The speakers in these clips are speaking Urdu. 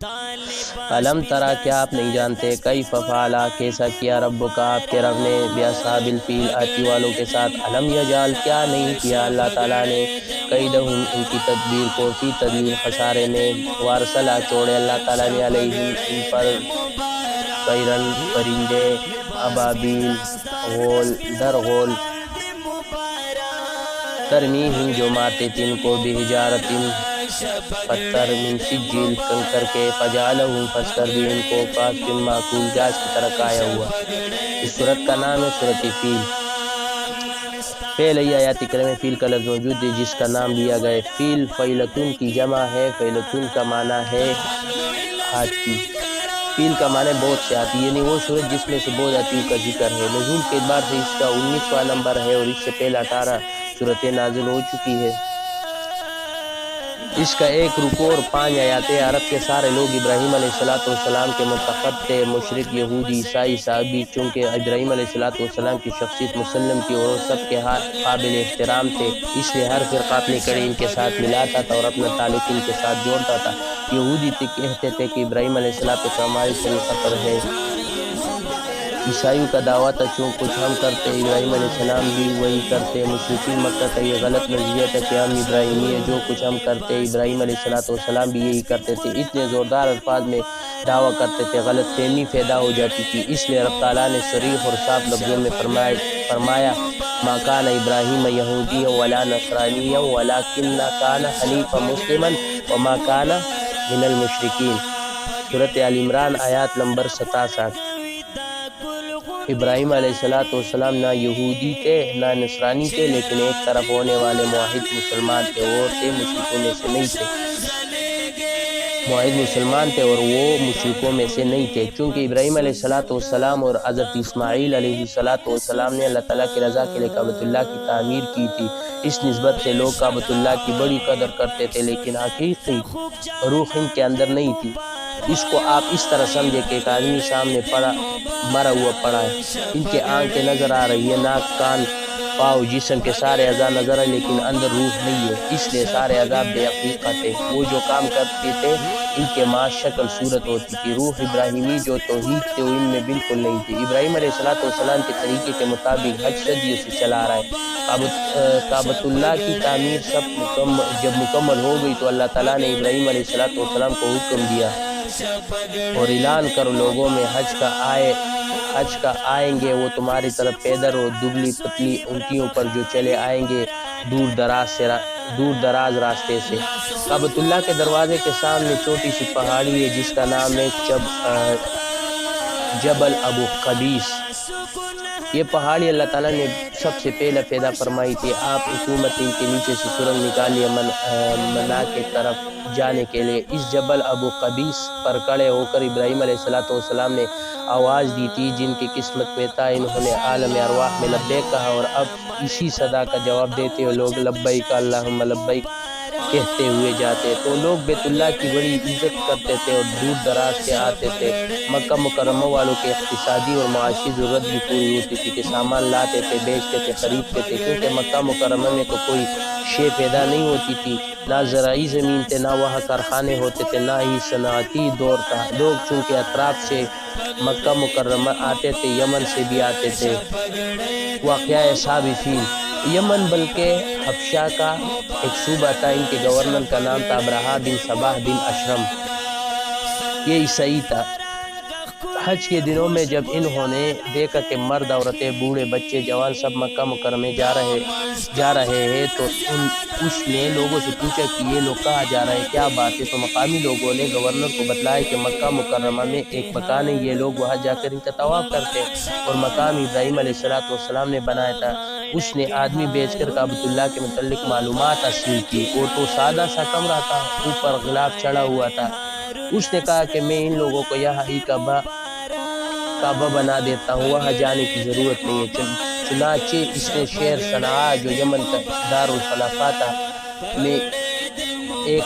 علم ترا کیا آپ نہیں جانتے کیف فعل کیسا کیا ربک آپ کے رب نے باصحاب الفیل ہاتھی والوں کے ساتھ علم یجعل کیا نہیں کیا اللہ تعالیٰ نے کیدہم ان کی تدبیر کو فی تدبیر خسارے میں وارسلہ چھوڑے اللہ تعالیٰ نے علیہم ان پر طیرن پرندے ابابیل غول در غول ترمیہم جو مارتے تھے ان کو بحجارتن پتھر من سجیل کنکر کے فجعلہم پس کر دی ان کو کعصف مأکول گاز کی طرح کھایا ہوا۔ اس صورت کا نام ہے صورت فیل۔ پہلے آیات کریمہ فیل کا لفظ موجود ہے جس کا نام لیا گیا فیل فیلتون کی جمع ہے، فیلتون کا معنی ہے ہاتھی، فیل کا معنی بہت سے ہاتھی، یعنی وہ صورت جس میں سے بہت ہاتھیوں کا ذکر ہے۔ نزول کے اعتبار سے اس کا 19واں نمبر ہے اور اس سے پہلے 18 صورتیں نازل ہو چکی ہے۔ اس کا ایک رکوع اور 5 آیاتیں۔ عرب کے سارے لوگ ابراہیم علیہ السلام کے منتخب تھے، مشرک، یہودی، عیسائی، صحابی، چونکہ ابراہیم علیہ السلام کی شخصیت مسلم تھی اور وہ سب کے قابل احترام تھے، اس لیے ہر فرقہ اپنی کڑی ان کے ساتھ ملاتا تھا اور اپنا تعلق ان کے ساتھ جوڑتا تھا۔ یہودی کہتے تھے کہ ابراہیم علیہ السلام ہماری خلیفہ ہے، عیسائیوں کا دعویٰ تھا چون کچھ ہم کرتے ابراہیم علیہ السلام بھی وہی کرتے۔ مشرکین مکہ کا یہ غلط نظریہ تھا کہ ہم ابراہیمی ہے، جو کچھ ہم کرتے ابراہیم علیہ السلام بھی یہی کرتے تھے۔ اتنے زوردار الفاظ میں دعویٰ کرتے تھے، غلط فہمی پیدا ہو جاتی تھی، اس لیے رب تعالیٰ نے صریح اور صاف لفظوں میں فرمایا ما کان ابراہیم یہودیا ولا نصرانیا ولکن کان حنیفا مسلما وما کان من المشرکین۔ سورۃ آل عمران آیات نمبر 67۔ ابراہیم علیہ السلام نہ یہودی تھے نہ نصرانی تھے، لیکن ایک طرف ہونے والے موحد مسلمان تھے، وہ تھے مشرکوں میں سے نہیں تھے، موحد مسلمان تھے اور وہ مشرکوں میں سے نہیں تھے، چونکہ ابراہیم علیہ السلام اور حضرت اسماعیل علیہ السلام نے اللہ تعالیٰ کی رضا کے لیے کعبۃ اللہ کی تعمیر کی تھی۔ اس نسبت سے لوگ کعبۃ اللہ کی بڑی قدر کرتے تھے، لیکن حقیقی روح ان کے اندر نہیں تھی۔ اس کو آپ اس طرح سمجھے کہ ایک آدمی سامنے مرا ہوا پڑا ہے، ان کے آنکھیں نظر آ رہی ہے، ناک، کان، پاؤں، جسم کے سارے اعضاء نظر آئے، لیکن اندر روح نہیں ہے، اس لیے سارے اعضاء بے حقیقت تھے۔ وہ جو کام کرتے تھے ان کے ماں شکل صورت ہوتی تھی، روح ابراہیمی جو توحید تھے وہ ان میں بالکل نہیں تھی۔ ابراہیم علیہ السلام کے طریقے کے مطابق حج صدیوں سے چلا آ رہا ہے۔ کعبۃ اللہ کی تعمیر جب مکمل ہو گئی تو اللہ تعالیٰ نے ابراہیم علیہ السلام کو حکم دیا اور اعلان کرو لوگوں میں حج کا آئیں گے وہ تمہاری طرف پیدل اور دبلی پتلی اونٹیوں پر جو چلے آئیں گے دور دراز راستے سے۔ کعبۃ اللہ کے دروازے کے سامنے چھوٹی سی پہاڑی ہے جس کا نام ہے جبل ابو قبیس۔ یہ پہاڑی اللہ تعالیٰ نے سب سے پہلے پیدا فرمائی تھی۔ آپ حکومت ان کے نیچے سے سرنگ نکالی منا کے طرف جانے کے لیے۔ اس جبل ابو قبیس پر کھڑے ہو کر ابراہیم علیہ السلام نے آواز دی تھی، جن کی قسمت میں تھا انہوں نے عالم ارواح میں لبیک کہا، اور اب اسی صدا کا جواب دیتے ہوئے لوگ لبیک اللہم لبیک کہتے ہوئے جاتے۔ تو لوگ بیت اللہ کی بڑی عزت کرتے تھے اور دور دراز سے آتے تھے۔ مکہ مکرمہ والوں کے اقتصادی اور معاشی ضرورت بھی پوری ہوتی تھی کہ سامان لاتے تھے، بیچتے تھے، خریدتے تھے، کیونکہ مکہ مکرمہ میں تو کوئی شے پیدا نہیں ہوتی تھی، نہ زرعی زمین تھے، نہ وہاں کارخانے ہوتے تھے، نہ ہی صنعتی دور تھا۔ لوگ چونکہ اطراف سے مکہ مکرمہ آتے تھے، یمن سے بھی آتے تھے۔ واقعہ اصحاب فیل، یمن بلکہ حبشہ کا ایک صوبہ تھا، ان کے گورنر کا نام تھا ابرہہ بن صباح بن اشرم، یہ عیسائی تھا۔ حج کے دنوں میں جب انہوں نے دیکھا کہ مرد، عورتیں، بوڑھے، بچے، جوان سب مکہ مکرمہ جا رہے ہیں تو اس نے لوگوں سے پوچھا کہ یہ لوگ کہاں جا رہے ہیں، کیا بات ہے؟ تو مقامی لوگوں نے گورنر کو بتلایا کہ مکہ مکرمہ میں ایک مکان ہے، یہ لوگ وہاں جا کر ان کا طواف کرتے ہیں اور مقام ابراہیم علیہ السلام نے بنایا تھا۔ اس نے آدمی بیچ کر کعبۃ اللہ کے متعلق معلومات حاصل کی۔ وہ تو سادہ سا کمرہ تھا، اوپر غلاف چڑھا ہوا تھا۔ اس نے کہا کہ میں ان لوگوں کو یہاں ہی کعبہ بنا دیتا ہوں، وہاں جانے کی ضرورت نہیں ہے۔ چنانچہ اس نے شہر صنعاء جو یمن کا دارالخلافہ تھا میں ایک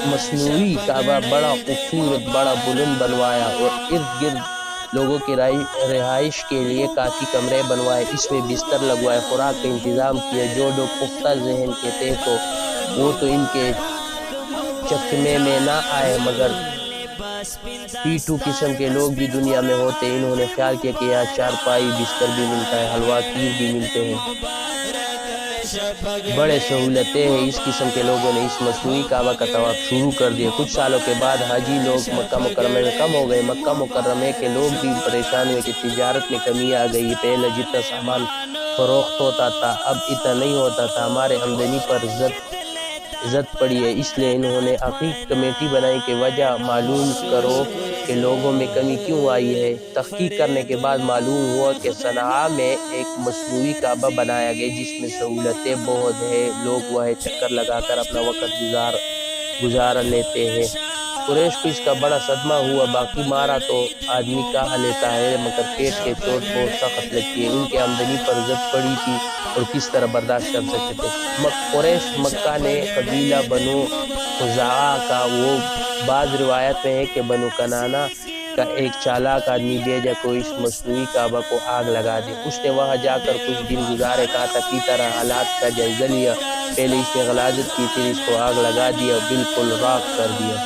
مصنوعی کعبہ بڑا خوبصورت، بڑا بلند بنوایا اور ارد گرد لوگوں کی رہائش کے لیے کافی کمرے بنوائے، اس میں بستر لگوائے، خوراک کا انتظام کیا۔ جو لوگ پختہ ذہن کے تھے تو وہ تو ان کے چکمے میں نہ آئے، مگر P2 قسم کے لوگ بھی دنیا میں ہوتے ہیں۔ انہوں نے خیال کیا کہ یہاں چارپائی بستر بھی ملتا ہے، حلوہ کھیر بھی ملتے ہیں، بڑے سہولتیں ہیں۔ اس قسم کے لوگوں نے اس مصنوعی کعبہ کا طواف شروع کر دیا۔ کچھ سالوں کے بعد حاجی لوگ مکہ مکرمہ میں کم ہو گئے۔ مکہ مکرمہ کے لوگ بھی پریشان ہوئے کہ تجارت میں کمی آ گئی۔ پہلے جتنا سامان فروخت ہوتا تھا اب اتنا نہیں ہوتا تھا، ہمارے آمدنی پر زد پڑی ہے۔ اس لیے انہوں نے حقیقی کمیٹی بنائی کہ وجہ معلوم کرو کہ لوگوں میں کمی کیوں آئی ہے۔ تحقیق کرنے کے بعد معلوم ہوا کہ صنعاء میں ایک مصنوعی کعبہ بنایا گیا جس میں سہولتیں بہت ہیں، لوگ وہ چکر لگا کر اپنا وقت گزار لیتے ہیں۔ قریش کو اس کا بڑا صدمہ ہوا، باقی مارا تو آدمی کہا لیتا ہے مگر پیٹ کے چوٹ بہت سخت لگتی ہے۔ ان کے آمدنی پر زد پڑی تھی اور کس طرح برداشت کر سکتے تھے۔ قریش مکہ نے قبیلہ بنو خزاعہ کا، وہ بعض روایت میں ہے کہ بنو کنانہ کا ایک چالاک آدمی بھیجا کو اس مصنوعی کعبہ کو آگ لگا دے۔ اس نے وہاں جا کر کچھ دن گزارے، کھاتا پیتا رہا، حالات کا جائزہ لیا۔ پہلے اس نے غلاظت کی، پھر اس کو آگ لگا دیا، بالکل راکھ کر دیا۔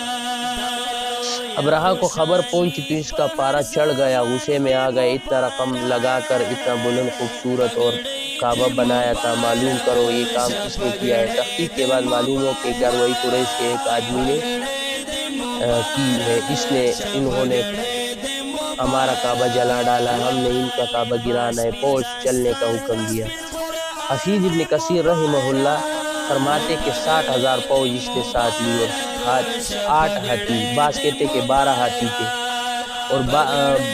ابرہہ کو خبر پہنچی تو اس کا پارا چڑھ گیا، غصے میں آ گئے۔ اتنا رقم لگا کر اتنا بلند خوبصورت اور کعبہ بنایا تھا، معلوم کرو یہ کام کس نے کیا ہے۔ تحقیق کے بعد معلوم ہو کہ گروی قریش کے ایک آدمی نے کی ہے۔ انہوں نے ہمارا کعبہ جلا ڈالا، ہم نے ان کا کعبہ گرانا ہے، فوج چلنے کا حکم دیا۔ حفیظ ابن کثیر رحمہ اللہ فرماتے کہ 60,000 فوج اس نے ساتھ لی اور 8 ہاتھی، بعض کہتے کہ 12 ہاتھی تھے، اور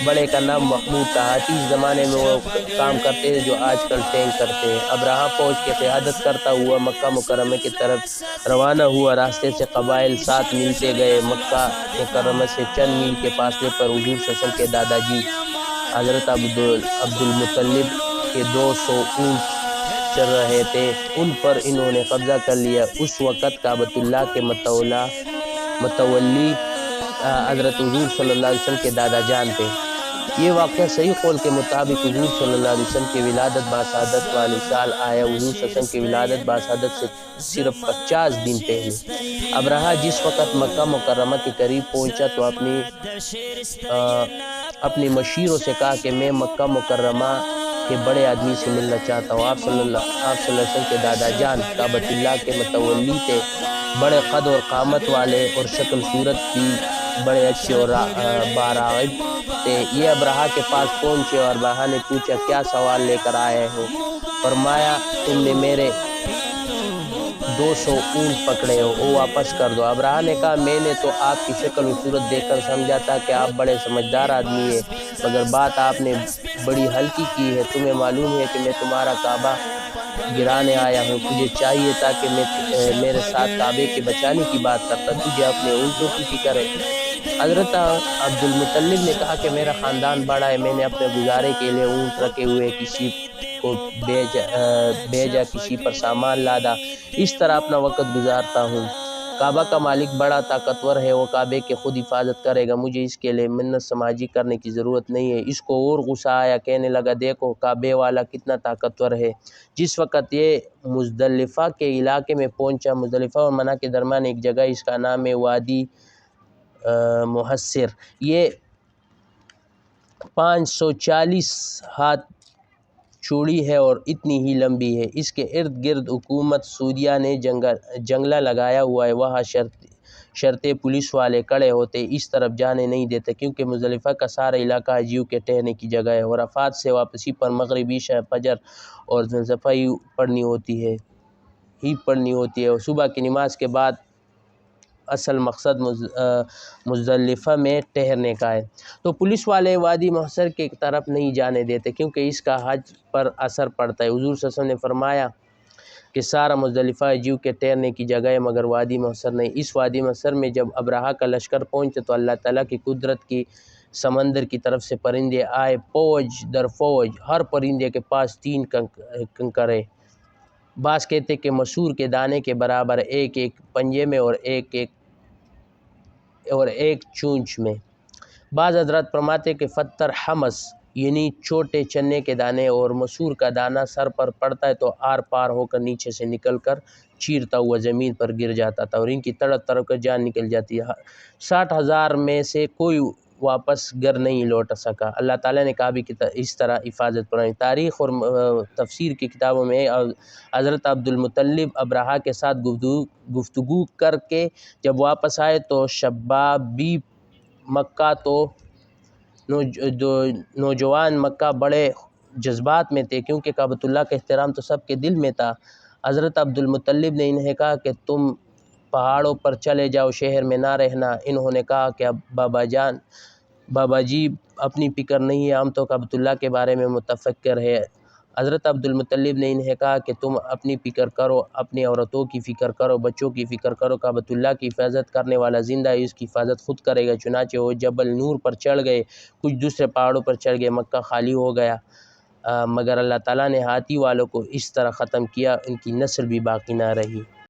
بڑے کا نام محمود تھا۔ ہاتھی اس زمانے میں وہ کام کرتے تھے جو آج کل ٹینک کرتے ہیں۔ ابرہہ فوج کی قیادت کرتا ہوا مکہ مکرمہ کی طرف روانہ ہوا۔ راستے سے قبائل ساتھ ملتے گئے۔ مکہ مکرمہ سے چند میل کے فاصلے پر حضور صلی اللہ علیہ وسلم کے دادا جی حضرت عبدالمطلب کے 200 اونٹ چر رہے تھے، ان پر انہوں نے قبضہ کر لیا۔ اس وقت کعبۃ اللہ کے متولی حضرت حضور صلی اللہ علیہ وسلم کے دادا جان تھے۔ یہ واقعہ صحیح قول کے مطابق حضور صلی اللہ علیہ وسلم کی ولادت باسعادت والی سال آیا۔ حضور صلی اللہ علیہ وسلم کی ولادت باسعادت سے صرف 50 دن پہلے ابرہہ جس وقت مکہ مکرمہ کے قریب پہنچا تو اپنی مشیروں سے کہا کہ میں مکہ مکرمہ کے بڑے آدمی سے ملنا چاہتا ہوں۔ آپ صلی اللہ علیہ وسلم کے دادا جان کعبۃ اللہ کے متولی تھے، بڑے قد اور قامت والے اور شکل صورت بھی بڑے اچھے اور باراغب تھے۔ یہ ابرہہ کے پاس پہنچے اور ابرہہ نے پوچھا کیا سوال لے کر آئے ہو؟ فرمایا تم نے میرے 200 اونٹ پکڑے ہو، وہ واپس کر دو۔ ابرہہ نے کہا میں نے تو آپ کی شکل و صورت دیکھ کر سمجھا تھا کہ آپ بڑے سمجھدار آدمی ہیں، مگر بات آپ نے بڑی ہلکی کی ہے۔ تمہیں معلوم ہے کہ میں تمہارا کعبہ گرانے آیا ہوں، تجھے چاہیے تھا کہ میں میرے ساتھ کعبے کے بچانے کی بات کرتا، تجھے اپنے اونٹوں کی فکر ہے۔ حضرت عبدالمطلب نے کہا کہ میرا خاندان بڑا ہے، میں نے اپنے گزارے کے لیے اونٹ رکھے ہوئے، کسی کو بھیجا، کسی پر سامان لادا، اس طرح اپنا وقت گزارتا ہوں۔ کعبہ کا مالک بڑا طاقتور ہے، وہ کعبے کی خود حفاظت کرے گا، مجھے اس کے لیے منت سماجی کرنے کی ضرورت نہیں ہے۔ اس کو اور غصہ آیا، کہنے لگا دیکھو کعبے والا کتنا طاقتور ہے۔ جس وقت یہ مزدلفہ کے علاقے میں پہنچا، مزدلفہ اور منی کے درمیان ایک جگہ، اس کا نام ہے وادی محصر، یہ 540 ہاتھ چوڑی ہے اور اتنی ہی لمبی ہے۔ اس کے ارد گرد حکومت سعودیہ نے جنگلہ لگایا ہوا ہے، وہاں شرطے پولیس والے کڑے ہوتے، اس طرف جانے نہیں دیتے، کیونکہ مزدلفہ کا سارا علاقہ حاجیوں کے ٹھہرنے کی جگہ ہے۔ اور عرفات سے واپسی پر مغرب، عشاء، فجر اور صبح ہی پڑھنی ہوتی ہے، اور صبح کی نماز کے بعد اصل مقصد مزدلفہ میں ٹھہرنے کا ہے۔ تو پولیس والے وادی محصر کی طرف نہیں جانے دیتے کیونکہ اس کا حج پر اثر پڑتا ہے۔ حضور صلی اللہ علیہ وسلم نے فرمایا کہ سارا مزدلفہ حاجیوں کے ٹھہرنے کی جگہ ہے مگر وادی محصر نہیں۔ اس وادی محصر میں جب ابرہہ کا لشکر پہنچے تو اللہ تعالیٰ کی قدرت کی سمندر کی طرف سے پرندے آئے، فوج در فوج، ہر پرندے کے پاس 3 کنکرے، بعض کہتے کہ مسور کے دانے کے برابر، ایک پنجے میں اور ایک چونچ میں۔ بعض حضرات فرماتے کہ فتر حمص یعنی چھوٹے چنے کے دانے اور مسور کا دانہ سر پر پڑتا ہے تو آر پار ہو کر نیچے سے نکل کر چیرتا ہوا زمین پر گر جاتا تھا اور ان کی تڑپ تڑپ کر جان نکل جاتی ہے۔ 60,000 میں سے کوئی واپس گھر نہیں لوٹ سکا۔ اللہ تعالیٰ نے کعبے کی اس طرح حفاظت فرمائی۔ تاریخ اور تفسیر کی کتابوں میں حضرت عبد المطلب ابرہہ کے ساتھ گفتگو کر کے جب واپس آئے تو شبابی مکہ نوجوان مکہ بڑے جذبات میں تھے، کیونکہ کعبۃ اللہ کا احترام تو سب کے دل میں تھا۔ حضرت عبد المطلب نے انہیں کہا کہ تم پہاڑوں پر چلے جاؤ، شہر میں نہ رہنا۔ انہوں نے کہا کہ بابا جی اپنی فکر نہیں ہے، ہم تو کعبۃ اللہ کے بارے میں متفکر ہے۔ حضرت عبد المطلب نے انہیں کہا کہ تم اپنی فکر کرو، اپنی عورتوں کی فکر کرو، بچوں کی فکر کرو، کعبۃ اللہ کی حفاظت کرنے والا زندہ ہے، اس کی حفاظت خود کرے گا۔ چنانچہ وہ جبل نور پر چڑھ گئے، کچھ دوسرے پہاڑوں پر چڑھ گئے، مکہ خالی ہو گیا، مگر اللہ تعالیٰ نے ہاتھی والوں کو اس طرح ختم کیا ان کی نسل بھی باقی نہ رہی۔